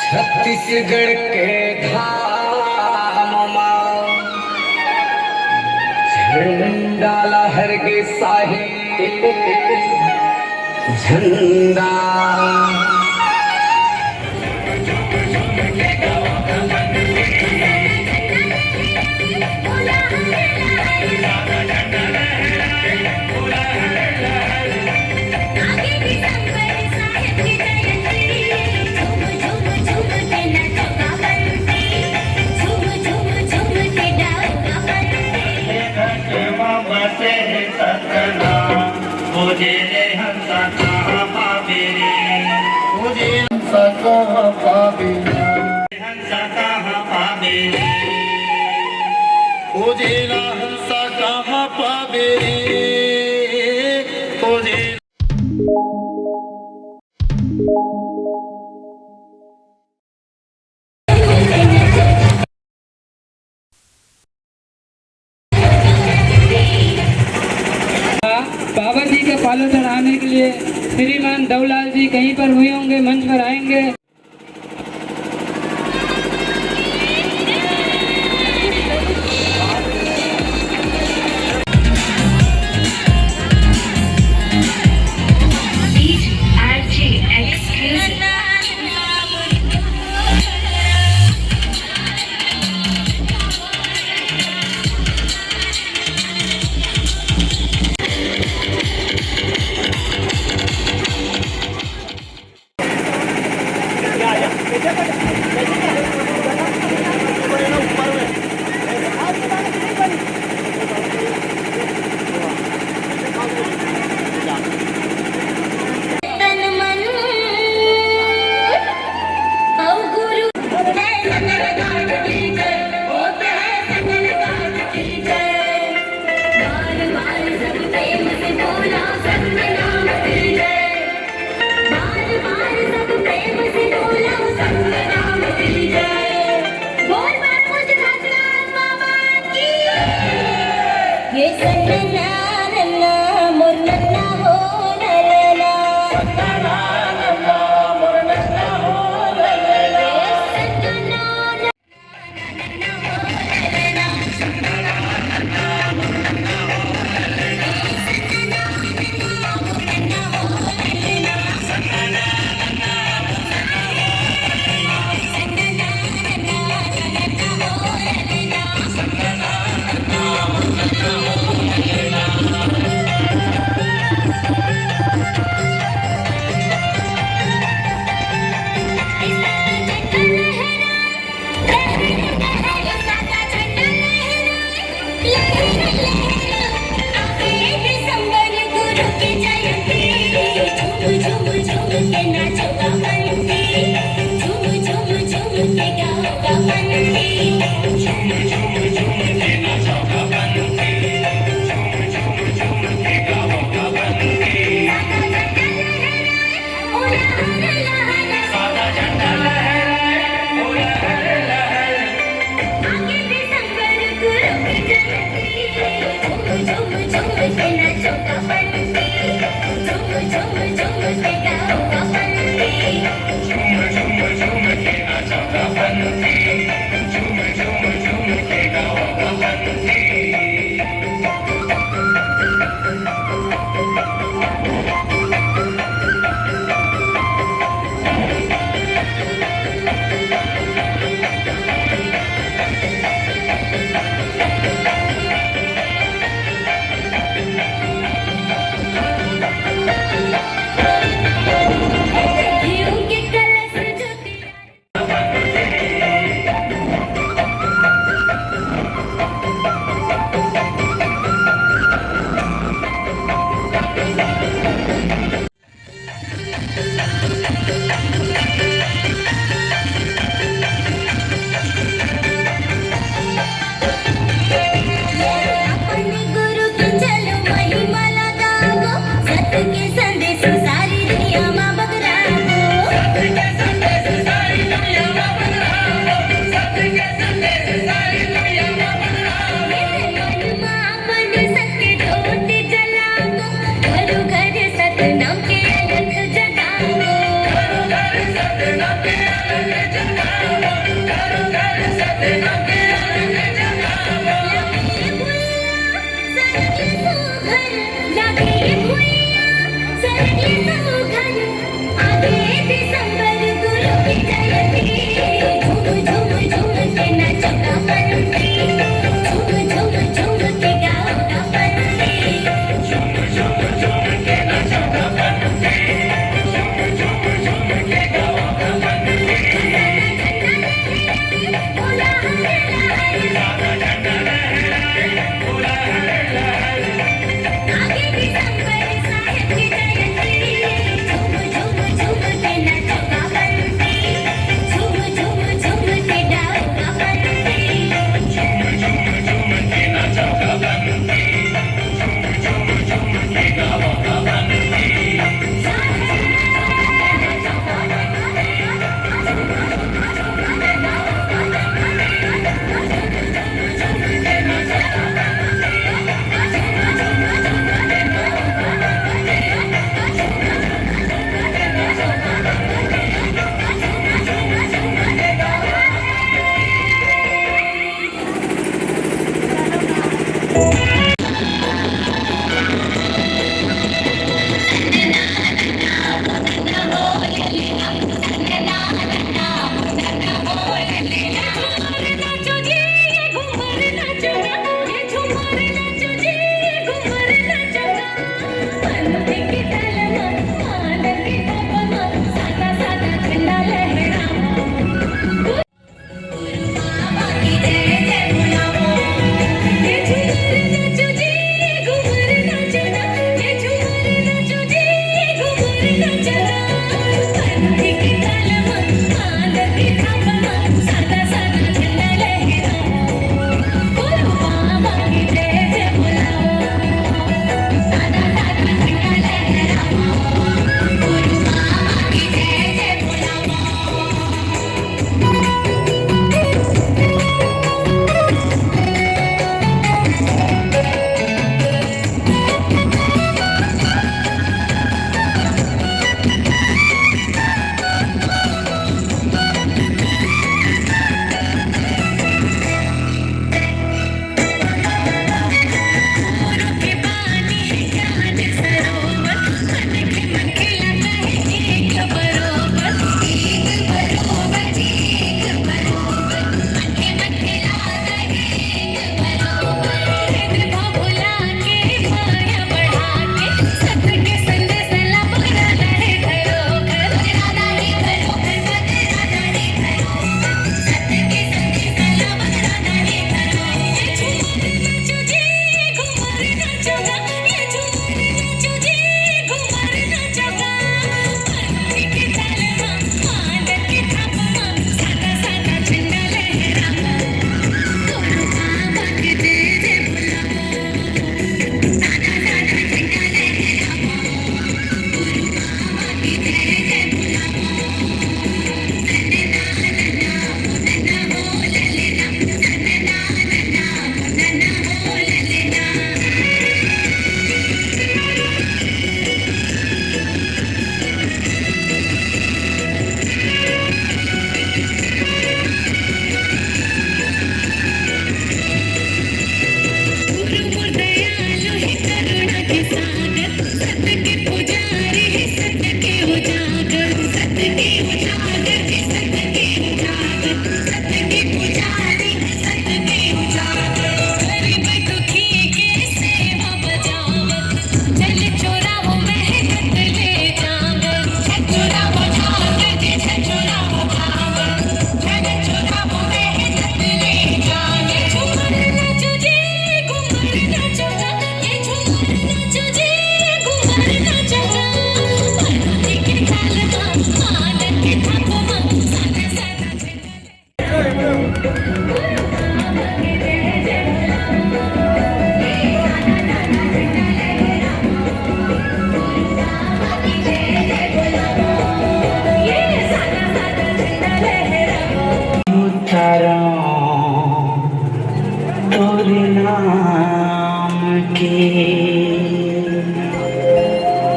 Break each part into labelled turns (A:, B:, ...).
A: छत्तीसगढ़ के धाम झंडा लहर के साहे झंडा
B: मुझे हंसा कहाँ पावे मुझे हंसा कहाँ पावे हंसा कहाँ पावे मुझे हंसा कहाँ पावे मुझे
C: बाबा जी के पालों चढ़ाने के लिए श्रीमान दौलाल जी कहीं पर हुए होंगे, मंच पर आएंगे।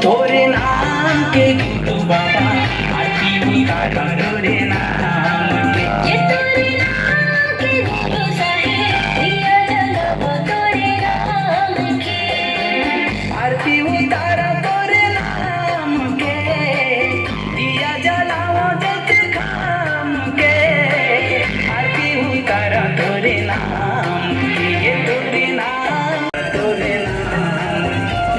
A: तोरे नाम के गुरु बाबा आटी उतारा तोरे नाम के
D: ये तोरे नाम के गुरु साहेब दिया जलाओ तोरे नाम के
A: आरती उतारा तोरे नाम के दिया जलाओ जग खाम के आरती उतारा तोरे नाम के ये तोरे नाम तोरे नाम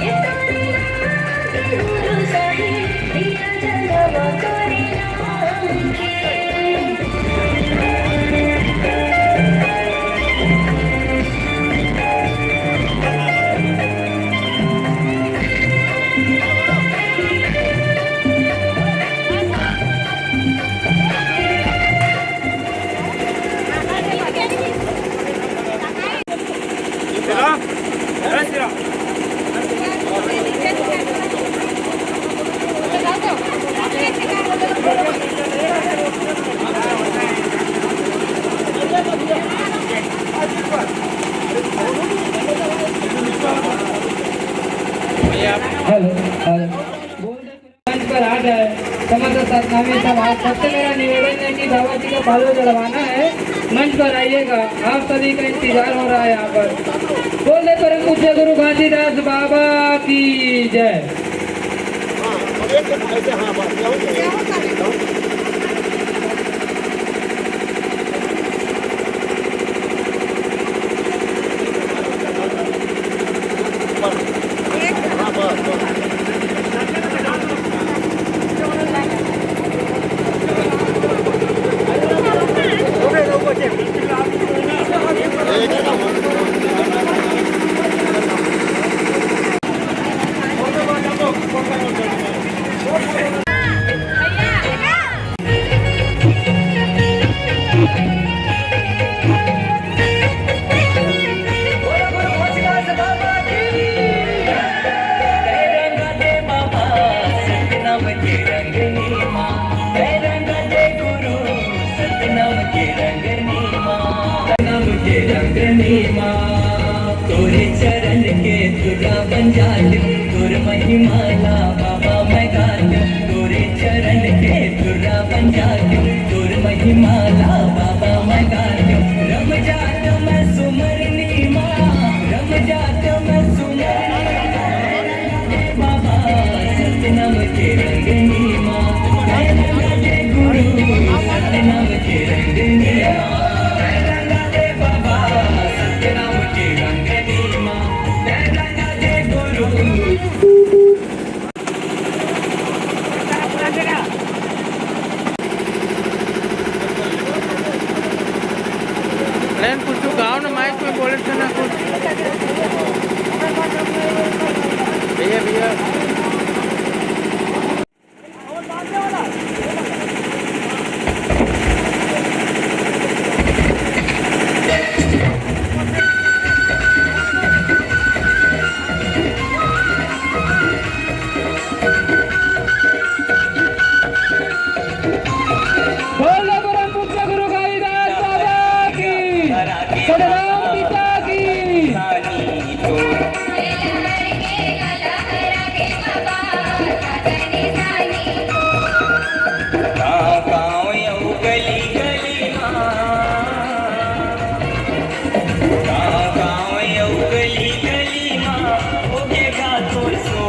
D: ये तोरे नाम के गुरु साहेब दिया जलाओ तोरे नाम के
C: हेलो मंच पर आ जाए समस्त सत्नामी समाज सबसे मेरा निवेदन है कि बाबा जी का बालो चढ़वाना है। मंच पर आइएगा, आप सभी का इंतजार हो रहा है यहाँ पर। बोले परम पूज्य गुरु घासीदास बाबा की जय।
A: तेरे चरण के तुरा बन जाते तुर महिमाला बाबा मैं गाते तोरे चरण के तुरा बन जाते तुर महिमाला बाबा मैं गाते रम जात मैं सुमरनी माँ रम जात मैं सुमरनी बाबा सतनाम के रंगनी माँ गुरु सतनाम के रंगनी बाबा सतनाम के रंगनी माँ गुरु
C: लेकिन कुछ गाँव ना माइक में बोले थे ना कुछ भैया भैया बोलो ब्रह्मपुत्र गुरु कालिदास बाबा की सदराम पिता की
A: गाव येऊ गली गली गाव येऊ गली गली ओके गातो सो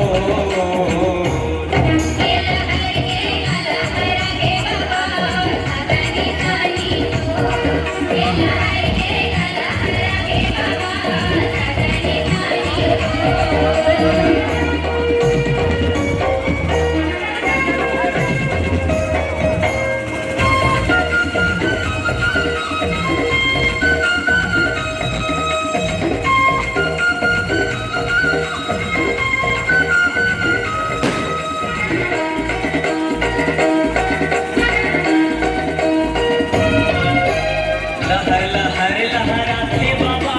A: लहर लहर लहराते बाबा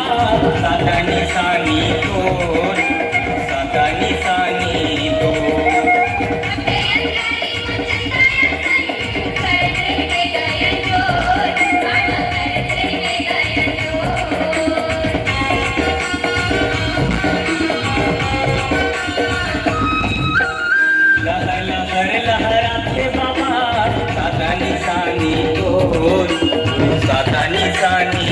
A: सातानी सानी तो सातानी सानी तो लहर लहर लहराते बाबा सातानी सानी तो सातानी सानी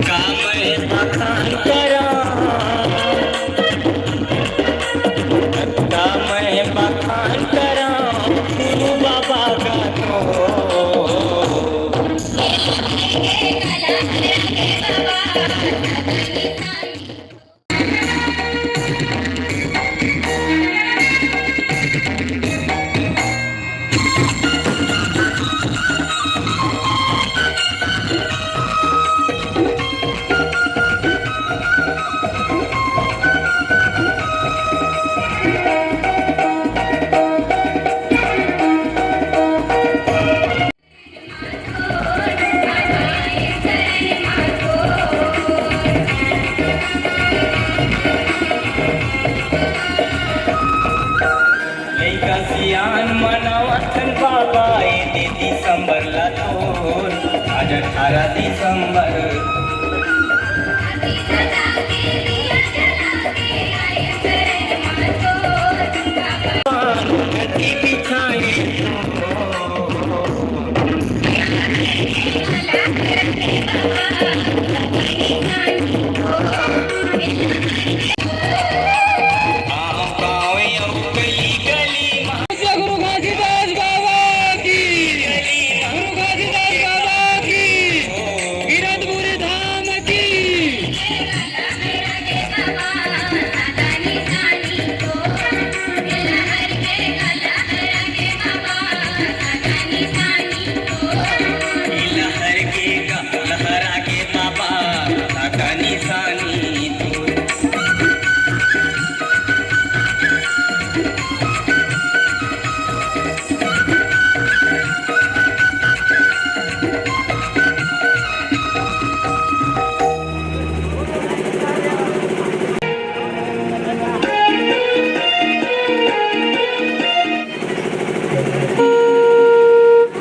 A: कामळे बखान करा कामळे बखान करा गुरु बाबा गातो सियान मनावथन बाबा येते डिसेंबरला थोर आज 18 डिसेंबर
C: गुरु घासीदास बाबा की गुरु घासीदास बाबा की गिरधपुरी धाम की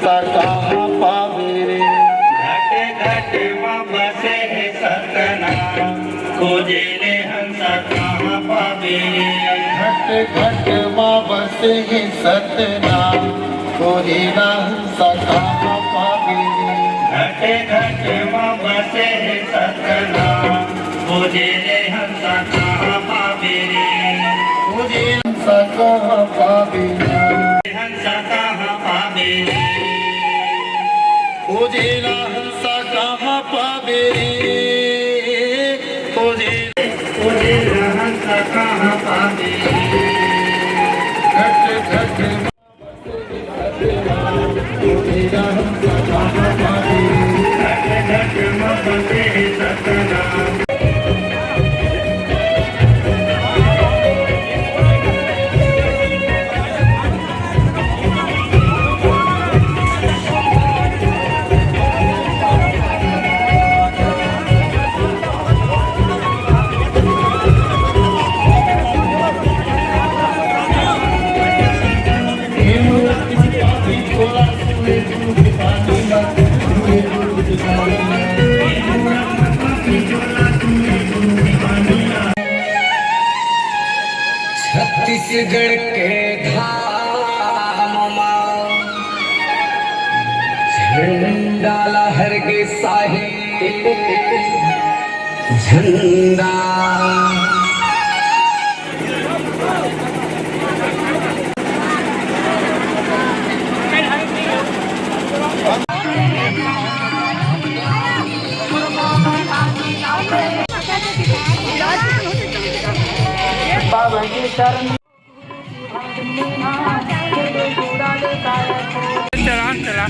B: हंसा कहाँ पावे रे घट घट माँ बसे सतनाम खोजे ले हंसा कहाँ पावे रे घट घट माँ बसे सतनाम खोजे ना हंसा कहाँ पावे रे घट घट माँ बसे सतनाम खोजे ले हंसा कहाँ पावे रे खोजे हंसा कहाँ पावे हंसा कहाँ पावे रे खोजेला हंसा कहाँ पावे रे खोजेला हंसा कहाँ पावे घट घट खोजेला हंसा कहाँ पावे घट घट बसे सतनाम
A: छत्तीसगढ़ के धाम झंडा लहर के साहे झंडा
C: बाबा के चरण चला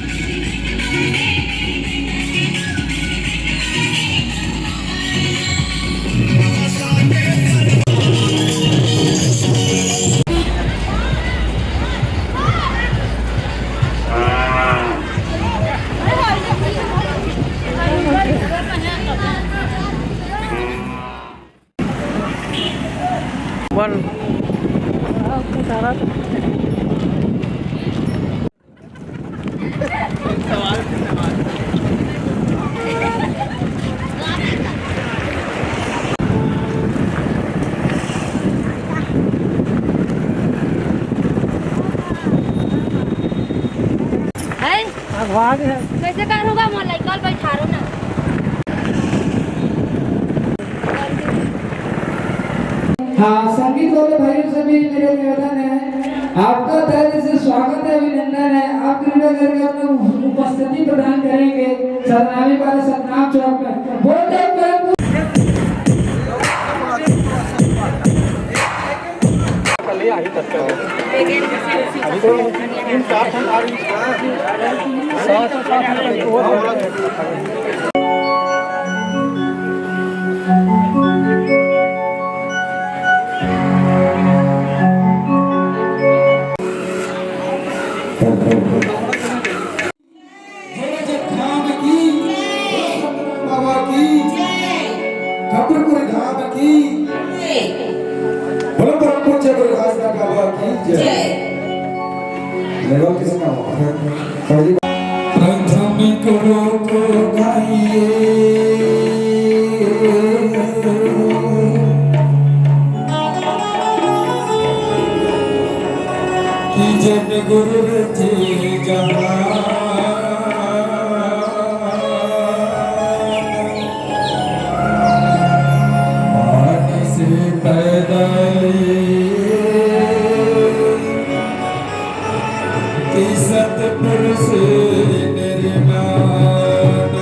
D: कैसे कर होगा मोर लाइकल बैठा रहो ना
C: हाँ, संगीत वाले भाइयों से भी मेरे निवेदन है, आपका तहे से स्वागत है, अभिनंदन है। आप कृपया करके अपनी उपस्थिति प्रदान करेंगे सतनामी वाले सतनाम चौक में। बोलते प्रथम करो को गाइए कि जन गुरु रचे जहां पानी से पैदा सतपुरुष निर्माण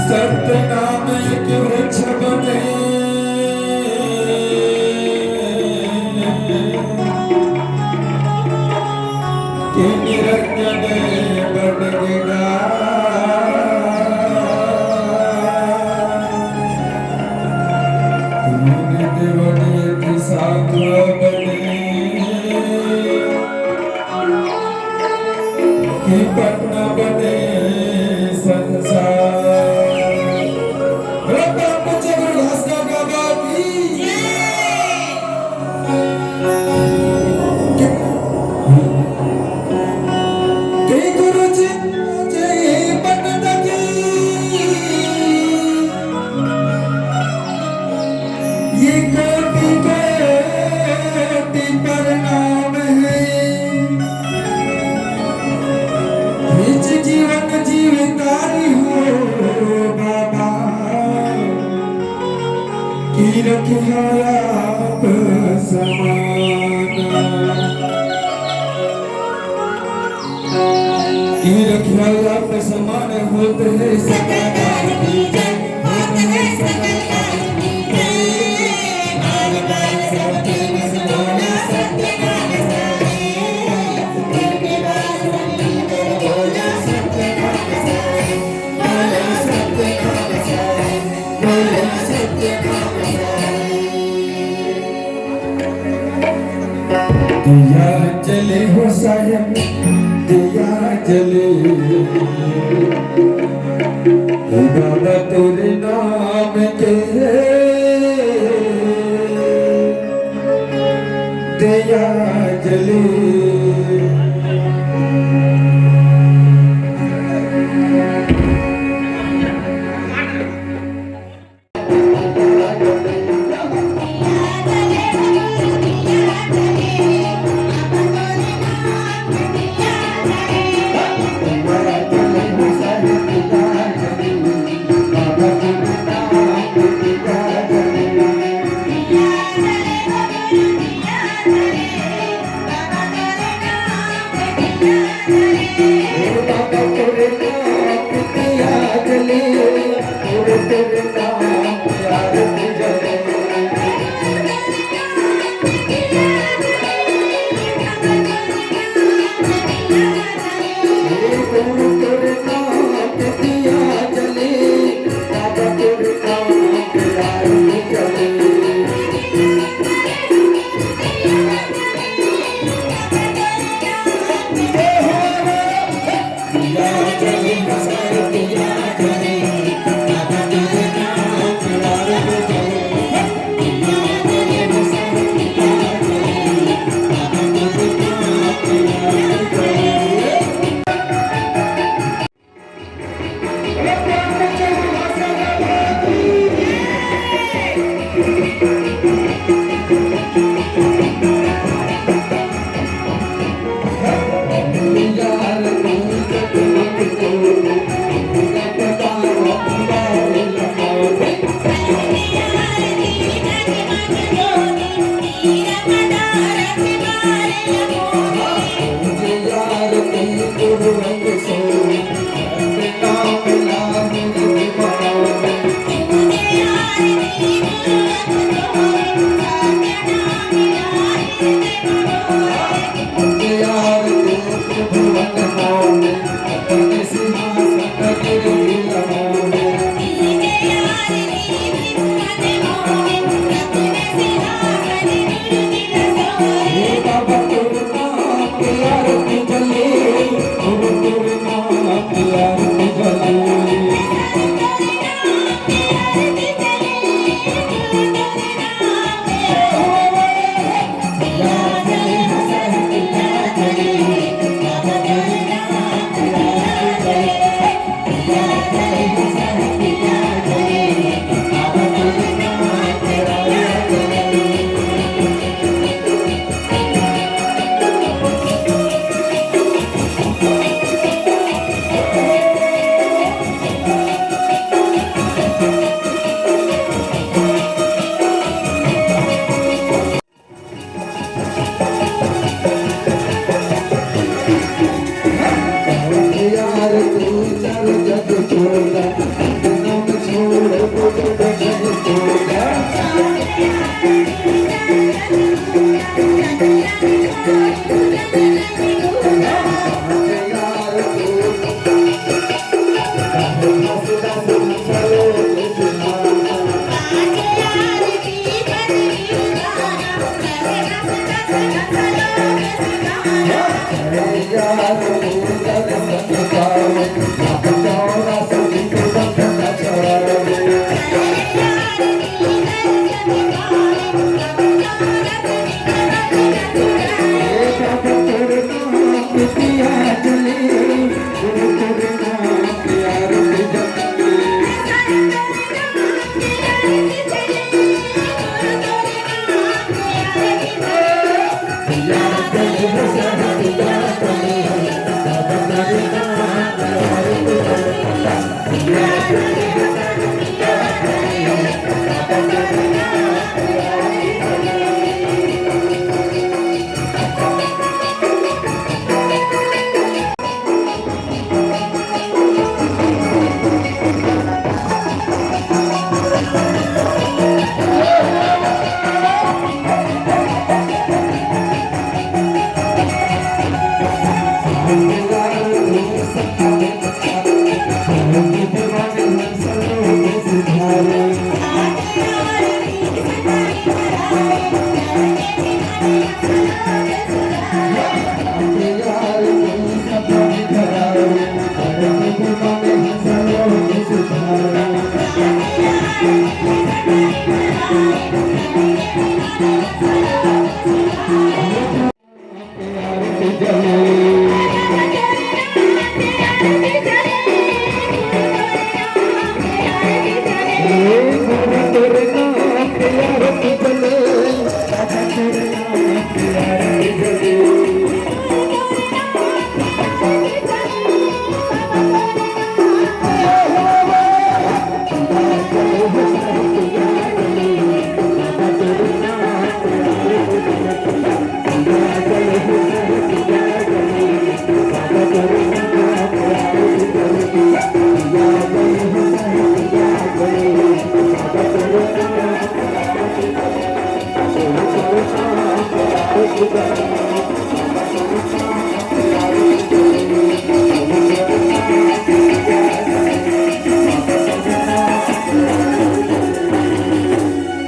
C: सत्य नाम एक वृक्ष बने कि निरंजन बनेगा तुमने देवनी साधु बने पटना बने संसार
B: रखिया समाना की रखिया समान होते हैं सदा दिया जले हो सायम दिया जले बाबा तेरे नाम के दिया जले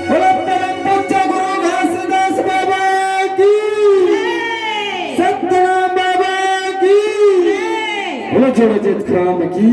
B: बोलो परम पूज्य गुरु घासीदास बाबा की, सत्यनाम बाबा की, बोलो जगत राम की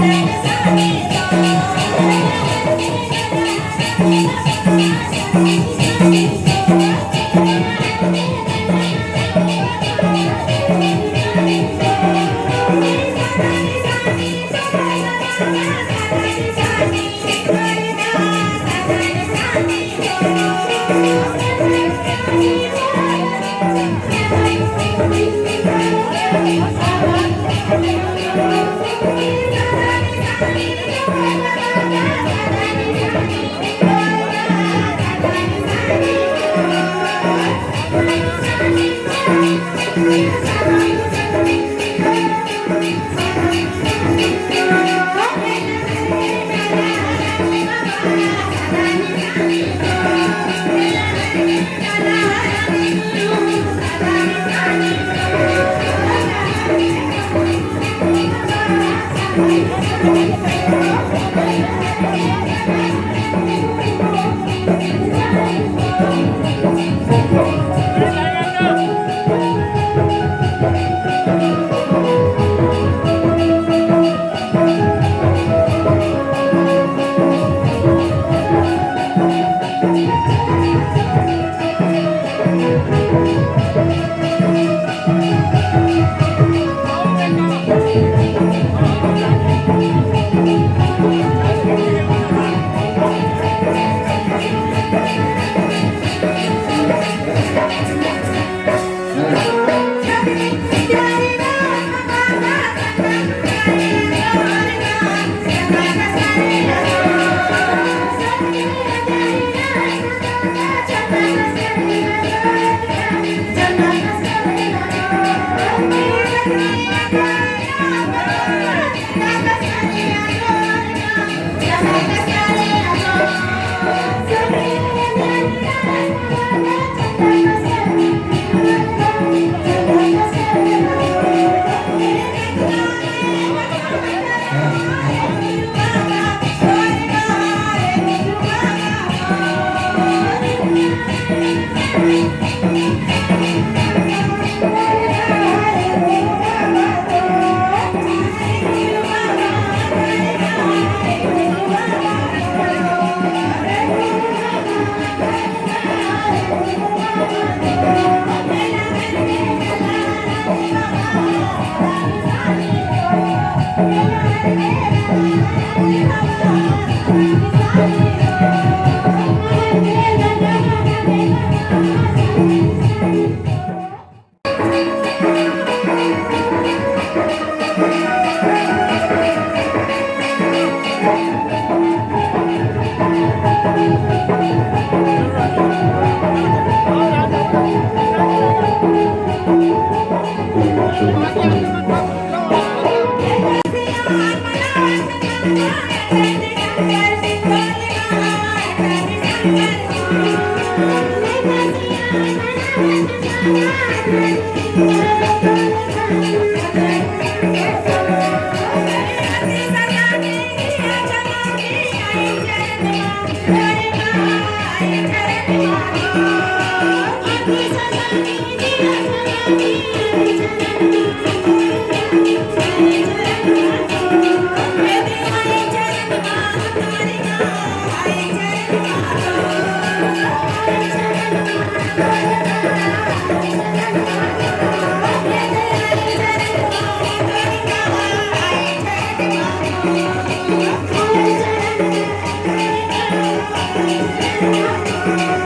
D: Thank you. Thank you.